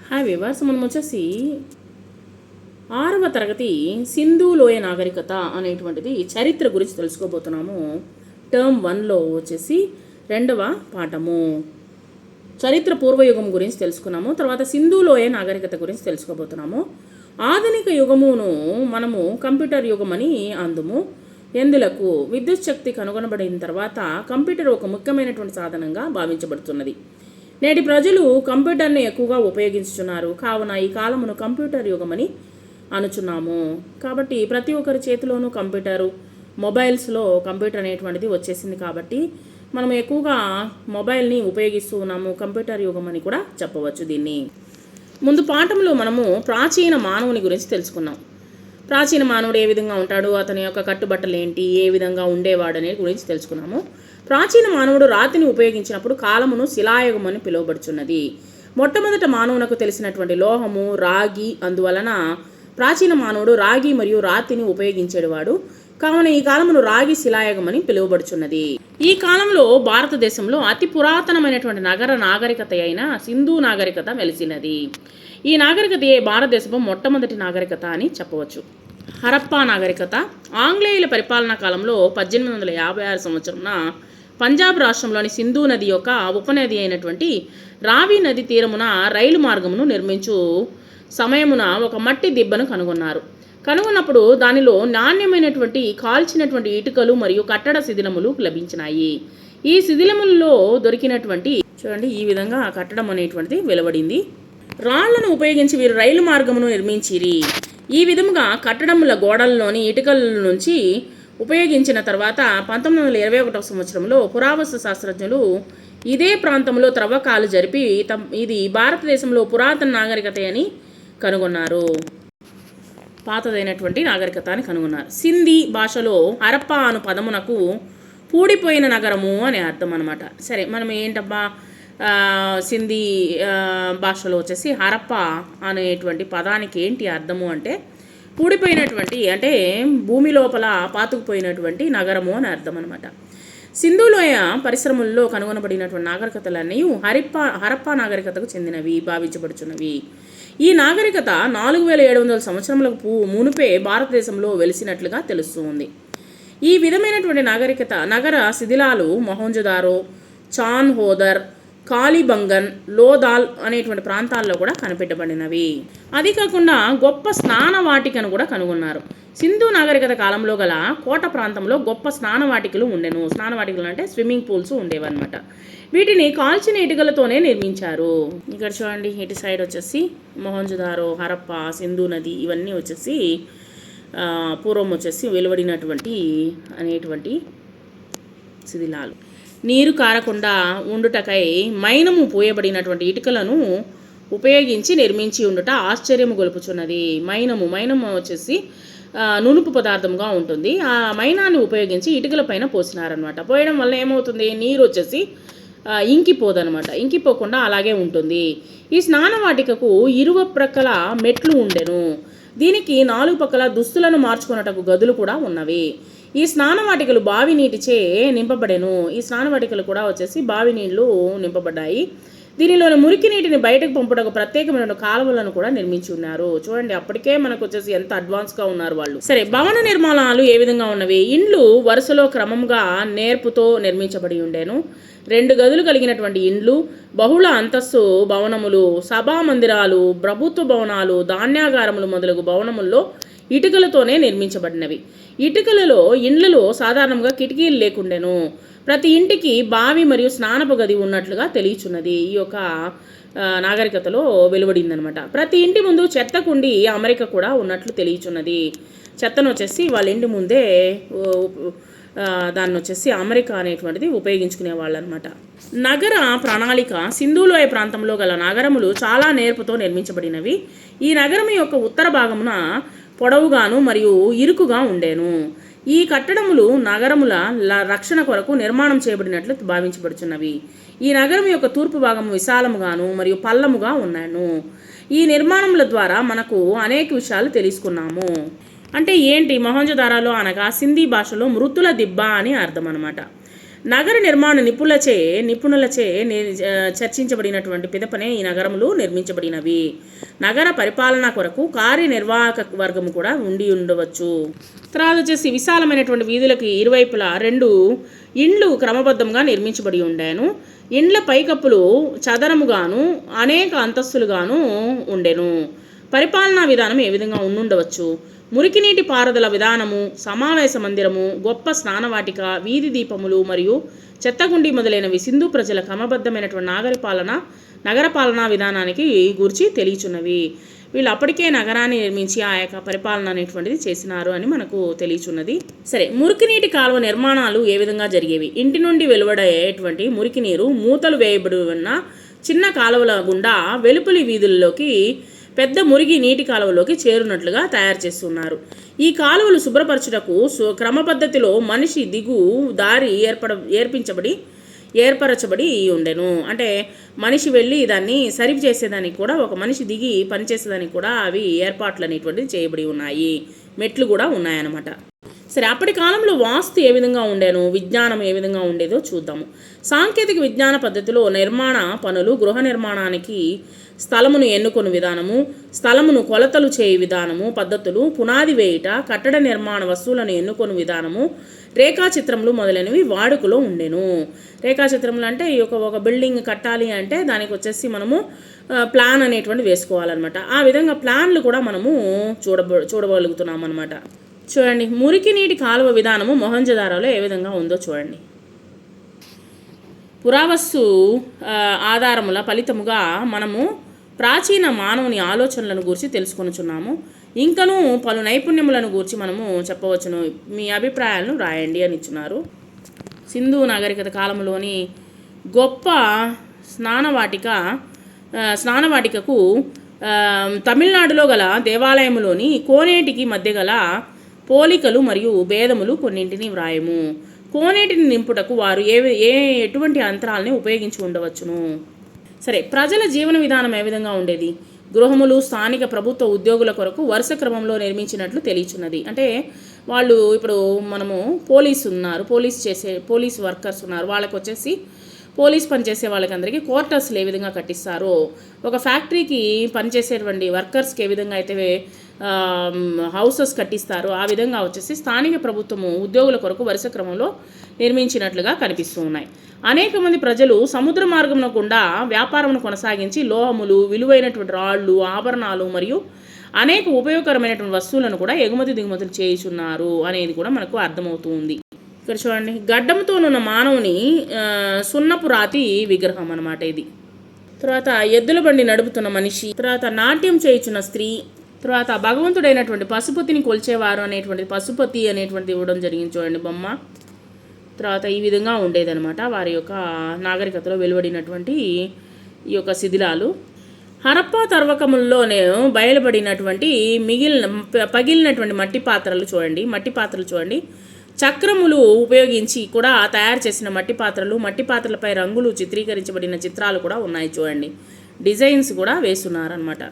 Hi viewers, మనం వచ్చేసి 6వ తరగతి సింధు లోయ నాగరికత అనేటువంటిది చరిత్ర గురించి తెలుసుకోబోతున్నాము. టర్మ్ 1లో వచ్చేసి 2వ పాఠము చరిత్ర పూర్వయుగం గురించి తెలుసుకున్నాము. తర్వాత సింధు లోయ నాగరికత గురించి తెలుసుకోబోతున్నాము. ఆధునిక యుగమును మనము కంప్యూటర్ యుగం అని అందుము. ఎందులకు విద్యుత్ శక్తి కనుగొనబడిన తర్వాత కంప్యూటర్ ఒక ముఖ్యమైనటువంటి సాధనంగా భావించబడుతున్నది. నేటి ప్రజలు కంప్యూటర్ని ఎక్కువగా ఉపయోగించుతున్నారు. కావున ఈ కాలమును కంప్యూటర్ యుగమని అనుచున్నాము. కాబట్టి ప్రతి ఒక్కరి చేతిలోనూ కంప్యూటరు, మొబైల్స్లో కంప్యూటర్ అనేటువంటిది వచ్చేసింది. కాబట్టి మనం ఎక్కువగా మొబైల్ని ఉపయోగిస్తూ ఉన్నాము. కంప్యూటర్ యుగం అని కూడా చెప్పవచ్చు దీన్ని. ముందు పాఠంలో మనము ప్రాచీన మానవుని గురించి తెలుసుకున్నాం. ప్రాచీన మానవుడు ఏ విధంగా ఉంటాడు, అతని యొక్క కట్టుబట్టలు ఏంటి, ఏ విధంగా ఉండేవాడు అనే గురించి తెలుసుకున్నాము. ప్రాచీన మానవుడు రాతిని ఉపయోగించినప్పుడు కాలమును శిలాయుగం అని పిలువబడుచున్నది. మొట్టమొదట మానవునకు తెలిసినటువంటి లోహము రాగి, అందువలన ప్రాచీన మానవుడు రాగి మరియు రాతిని ఉపయోగించేవాడు. కావున ఈ కాలమును రాగి శిలాయుగం అని పిలువబడుచున్నది. ఈ కాలంలో భారతదేశంలో అతి పురాతనమైనటువంటి నాగరికత అయిన సింధు నాగరికత వెలిసినది. ఈ నాగరికత భారతదేశపు మొట్టమొదటి నాగరికత అని చెప్పవచ్చు. హరప్పా నాగరికత ఆంగ్లేయుల పరిపాలనా కాలంలో 1856 సంవత్సరంన పంజాబ్ రాష్ట్రంలోని సింధు నది యొక్క ఉపనది అయినటువంటి రావి నది తీరమున రైలు మార్గమును నిర్మించు సమయమున ఒక మట్టి దిబ్బను కనుగొన్నప్పుడు దానిలో నాణ్యమైనటువంటి కాల్చినటువంటి ఇటుకలు మరియు కట్టడ శిథిలములు లభించినాయి. ఈ శిథిలములలో దొరికినటువంటి చూడండి ఈ విధంగా కట్టడం అనేటువంటిది వెలువడింది. రాళ్లను ఉపయోగించి వీరు రైలు మార్గమును నిర్మించిరి. ఈ విధముగా కట్టడముల గోడల్లోని ఇటుకల నుంచి ఉపయోగించిన తర్వాత 1921 సంవత్సరంలో పురావస్తు శాస్త్రజ్ఞులు ఇదే ప్రాంతంలో త్రవ్వకాలు జరిపి ఇది భారతదేశంలో పురాతన నాగరికత అని కనుగొన్నారు. పాతదైనటువంటి నాగరికత అని కనుగొన్నారు. సింధీ భాషలో హరప్పా అను పదమునకు పూడిపోయిన నగరము అని అర్థం అనమాట. సరే, మనం ఏంటబ్బా సింధీ భాషలో వచ్చేసి హరప్పా అనేటువంటి పదానికి ఏంటి అర్థము అంటే పూడిపోయినటువంటి, అంటే భూమి లోపల పాతుకుపోయినటువంటి నగరము అని అర్థం అనమాట. సింధులోయ పరిశ్రమల్లో కనుగొనబడినటువంటి నాగరికతలన్నీ హరప్పా నాగరికతకు చెందినవి భావించబడుచున్నవి. ఈ నాగరికత 4700 సంవత్సరములకు మునుపే భారతదేశంలో వెలిసినట్లుగా తెలుస్తుంది. ఈ విధమైనటువంటి నగర శిథిలాలు మొహంజదారో, చాన్హోదర్, కాలిబంగన్, లోదాల్ అనేటువంటి ప్రాంతాల్లో కూడా కనిపెట్టబడినవి. అది కాకుండా గొప్ప స్నాన వాటికను కూడా కనుగొన్నారు. సింధు నాగరికత కాలంలో గల కోట ప్రాంతంలో గొప్ప స్నానవాటికలు ఉండెను. స్నానవాటికలు అంటే స్విమ్మింగ్ పూల్స్ ఉండేవన్నమాట. వీటిని కాల్చిన ఇటుకలతోనే నిర్మించారు. ఇక్కడ చూడండి, ఇటు సైడ్ వచ్చేసి మొహంజదారో, హరప్పా, సింధు నది ఇవన్నీ వచ్చేసి పూర్వం వచ్చేసి వెలువడినటువంటి అనేటువంటి శిథిలాలు. నీరు కారకుండా ఉండుటకై మైనము పోయబడినటువంటి ఇటుకలను ఉపయోగించి నిర్మించి ఉండుట ఆశ్చర్యము గొలుపుచున్నది. మైనము వచ్చేసి నునుపు పదార్థంగా ఉంటుంది. ఆ మైనాన్ని ఉపయోగించి ఇటుకల పైన పోసినారనమాట. పోయడం వల్ల ఏమవుతుంది, నీరు వచ్చేసి ఇంకిపోదనమాట. ఇంకిపోకుండా అలాగే ఉంటుంది. ఈ స్నానవాటికకు ఇరువ ప్రక్కల మెట్లు ఉండెను. దీనికి 4 పక్కల దుస్తులను మార్చుకున్నటకు గదులు కూడా ఉన్నవి. ఈ స్నానవాటికలు బావి నీటిచే నింపబడెను. ఈ స్నానవాటికలు కూడా వచ్చేసి బావి నీళ్లు నింపబడ్డాయి. దీనిలోని మురికి నీటిని బయటకు పంపుటకు ప్రత్యేకమైన కాలువలను కూడా నిర్మించి ఉన్నారు. చూడండి, అప్పటికే మనకు వచ్చేసి ఎంత అడ్వాన్స్గా ఉన్నారు వాళ్ళు. సరే, భవన నిర్మాణాలు ఏ విధంగా ఉన్నవి? ఇండ్లు వరుసలో క్రమంగా నేర్పుతో నిర్మించబడి ఉండేను. 2 గదులు కలిగినటువంటి ఇండ్లు, బహుళ అంతస్తు భవనములు, సభా మందిరాలు, ప్రభుత్వ భవనాలు, ధాన్యాగారములు మొదలగు భవనముల్లో ఇటుకలతోనే నిర్మించబడినవి. ఇటుకలలో ఇండ్లలో సాధారణంగా కిటికీలు లేకుండెను. ప్రతి ఇంటికి బావి మరియు స్నానపు గది ఉన్నట్లుగా తెలియచున్నది. ఈ యొక్క నాగరికతలో వెలువడిందనమాట. ప్రతి ఇంటి ముందు చెత్త కుండి అమరిక కూడా ఉన్నట్లు తెలియచున్నది. చెత్తను వచ్చేసి వాళ్ళ ఇంటి ముందే దాన్ని వచ్చేసి అమెరికా అనేటువంటిది ఉపయోగించుకునే వాళ్ళు అనమాట. నగర ప్రణాళిక సింధులోయ ప్రాంతంలో గల నగరములు చాలా నేర్పుతో నిర్మించబడినవి. ఈ నగరం యొక్క ఉత్తర భాగమున పొడవుగాను మరియు ఇరుకుగా ఉండేను. ఈ కట్టడములు నగరముల రక్షణ కొరకు నిర్మాణం చేయబడినట్లు భావించబడుచున్నవి. ఈ నగరం యొక్క తూర్పు భాగము విశాలముగాను మరియు పల్లముగా ఉన్నాను. ఈ నిర్మాణముల ద్వారా మనకు అనేక విషయాలు తెలుసుకున్నాము. అంటే ఏంటి, మొహంజదారాలో అనగా సింధీ భాషలో మృతుల దిబ్బ అని అర్థం అనమాట. నగర నిర్మాణ నిపుణులచే చర్చించబడినటువంటి పిదపనే ఈ నగరములు నిర్మించబడినవి. నగర పరిపాలన కొరకు కార్యనిర్వాహక వర్గము కూడా ఉండవచ్చు. తర్వాత వచ్చేసి విశాలమైనటువంటి వీధులకి ఇరువైపులా 2 ఇండ్లు క్రమబద్ధంగా నిర్మించబడి ఉండాను. ఇండ్ల పైకప్పులు చదరముగాను అనేక అంతస్తులుగాను ఉండెను. పరిపాలనా విధానం ఏ విధంగా ఉండవచ్చు? మురికినీటి పారుదల విధానము, సమావేశ మందిరము, గొప్ప స్నానవాటిక, వీధి దీపములు మరియు చెత్తగుండి మొదలైనవి సింధు ప్రజల క్రమబద్ధమైనటువంటి నగర పాలనా విధానానికి గురించి తెలియచున్నవి. వీళ్ళు అప్పటికే నగరాన్ని నిర్మించి ఆ యొక్క పరిపాలన అనేటువంటిది చేసినారు అని మనకు తెలియచున్నది. సరే, మురికినీటి కాలువ నిర్మాణాలు ఏ విధంగా జరిగేవి? ఇంటి నుండి వెలువడేటువంటి మురికి నీరు మూతలు వేయబడి ఉన్న చిన్న కాలువల గుండా వెలుపలి వీధుల్లోకి పెద్ద మురికి నీటి కాలువలోకి చేరునట్లుగా తయారు చేస్తున్నారు. ఈ కాలువలు శుభ్రపరచుటకు క్రమపద్ధతిలో మనిషి దిగు దారి ఏర్పరచబడి ఉండెను. అంటే మనిషి వెళ్ళి దాన్ని సరి చేసేదానికి కూడా, ఒక మనిషి దిగి పనిచేసేదానికి కూడా అవి ఏర్పాట్లు అనేటువంటివి చేయబడి ఉన్నాయి. మెట్లు కూడా ఉన్నాయన్నమాట. సరే, అప్పటి కాలంలో వాస్తు ఏ విధంగా ఉండేను, విజ్ఞానం ఏ విధంగా ఉండేదో చూద్దాము. సాంకేతిక విజ్ఞాన పద్ధతిలో నిర్మాణ పనులు, గృహ నిర్మాణానికి స్థలమును ఎన్నుకొని విధానము, స్థలమును కొలతలు చేయు విధానము, పద్ధతులు, పునాది వేయుట, కట్టడ నిర్మాణ వస్తువులను ఎన్నుకొని విధానము, రేఖాచిత్రములు మొదలైనవి వాడుకలో ఉండెను. రేఖాచిత్రములు అంటే ఒక బిల్డింగ్ కట్టాలి అంటే దానికి వచ్చేసి మనము ప్లాన్ అనేటువంటి వేసుకోవాలన్నమాట. ఆ విధంగా ప్లాన్లు కూడా మనము చూడగలుగుతున్నాం అన్నమాట. చూడండి, మురికి నీటి కాలువ విధానము మొహంజదారోలో ఏ విధంగా ఉందో చూడండి. పురావస్తు ఆధారముల ఫలితముగా మనము ప్రాచీన మానవుని ఆలోచనలను గురించి తెలుసుకొనుచున్నాము. ఇంకనూ పలు నైపుణ్యములను గురించి మనము చెప్పవచ్చును. మీ అభిప్రాయాలను రాయండి అని ఇచ్చున్నారు. సింధు నాగరికత కాలంలోని గొప్ప స్నానవాటికకు తమిళనాడులో గల దేవాలయములోని కోనేటికి మధ్య గల పోలికలు మరియు భేదములు కొన్నింటిని వ్రాయము. కోనేటిని నింపుటకు వారు ఎటువంటి యంత్రాలని ఉపయోగించి ఉండవచ్చును. సరే, ప్రజల జీవన విధానం ఏ విధంగా ఉండేది? గృహములు స్థానిక ప్రభుత్వ ఉద్యోగుల కొరకు వరుస క్రమంలో నిర్మించినట్లు తెలియచున్నది. అంటే వాళ్ళు ఇప్పుడు మనము పోలీస్ వర్కర్స్ ఉన్నారు, వాళ్ళకి వచ్చేసి పోలీస్ పనిచేసే వాళ్ళకందరికీ క్వార్టర్స్లు ఏ విధంగా కట్టిస్తారో, ఒక ఫ్యాక్టరీకి పనిచేసేటువంటి వర్కర్స్కి ఏ విధంగా అయితే హౌసెస్ కట్టిస్తారో ఆ విధంగా వచ్చేసి స్థానిక ప్రభుత్వము ఉద్యోగుల కొరకు వరుస క్రమంలో నిర్మించినట్లుగా కనిపిస్తూ ఉన్నాయి. అనేక మంది ప్రజలు సముద్ర మార్గమున గుండా వ్యాపారమును కొనసాగించి లోహములు, విలువైనటువంటి రాళ్ళు, ఆభరణాలు మరియు అనేక ఉపయోగకరమైనటువంటి వస్తువులను కూడా ఎగుమతి దిగుమతులు చేయుచున్నారు అనేది కూడా మనకు అర్థమవుతుంది. ఇక్కడ చూడండి, గడ్డంతోనున్న మానవుని సున్నపు రాతి విగ్రహం అన్నమాట ఇది. తర్వాత ఎద్దుల బండి నడుపుతున్న మనిషి, తర్వాత నాట్యం చేయుచున్న స్త్రీ, తర్వాత భగవంతుడైనటువంటి పశుపతిని కొల్చేవారు అనేటువంటి పశుపతి అనేటువంటిది ఇవ్వడం జరిగింది చూడండి బొమ్మ. తర్వాత ఈ విధంగా ఉండేదన్నమాట వారి యొక్క నాగరికతలో వెలువడినటువంటి ఈ యొక్క శిథిలాలు. హరప్పా తర్వకముల్లోనే బయలుపడినటువంటి పగిలినటువంటి మట్టి పాత్రలు చూడండి. చక్రములు ఉపయోగించి కూడా తయారు చేసిన మట్టి పాత్రలపై రంగులు చిత్రీకరించబడిన చిత్రాలు కూడా ఉన్నాయి చూడండి. డిజైన్స్ కూడా వేస్తున్నారనమాట.